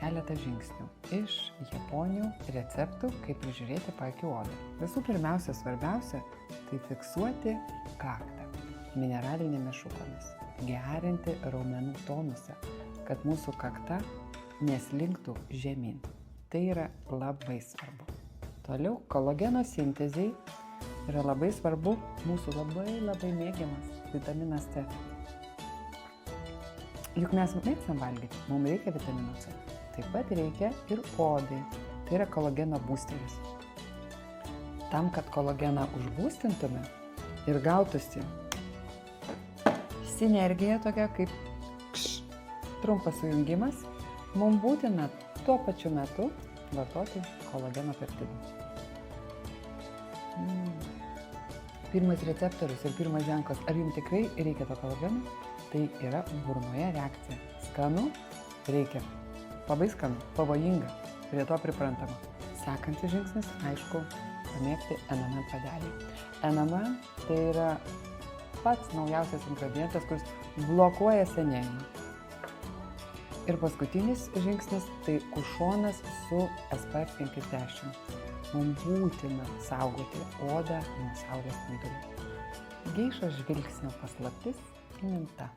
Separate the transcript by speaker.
Speaker 1: keletą žingsnių iš Japonijų receptų, kaip prižiūrėti paakių odą. Visų pirmiausia, svarbiausia, tai fiksuoti kaktą mineralinėmis šukomis, gerinti raumenų tonusą, kad mūsų kakta neslinktų žemyn. Tai yra labai svarbu. Toliau, kolageno sintezei yra labai svarbu mūsų labai mėgiamas vitaminas C. Juk mes mėgstam valgyti, mums reikia vitamino C. Taip pat reikia ir odai. Tai yra kolageno būsteris. Tam, kad kolageną užbūstintume ir gautųsi sinergija tokia kaip trumpas sujungimas, mums būtina tuo pačiu metu vartoti kolageno peptidus. Pirmas receptorius ir pirmas ženklas, ar jums tikrai reikia to kolageno, tai yra burnoje reakcija. Skanu reikia. Labai skanu, pavojinga, prie to priprantama. Sekantis žingsnis, aišku, pamėgti NMN puodelį. NMN tai yra pats naujausias ingredientas, kuris blokuoja senėjimą. Ir paskutinis žingsnis, tai kušonas su SPF 50. Mums būtina saugoti odą nuo saulės spindulių. Geišos žvilgsnio paslaptis įminta.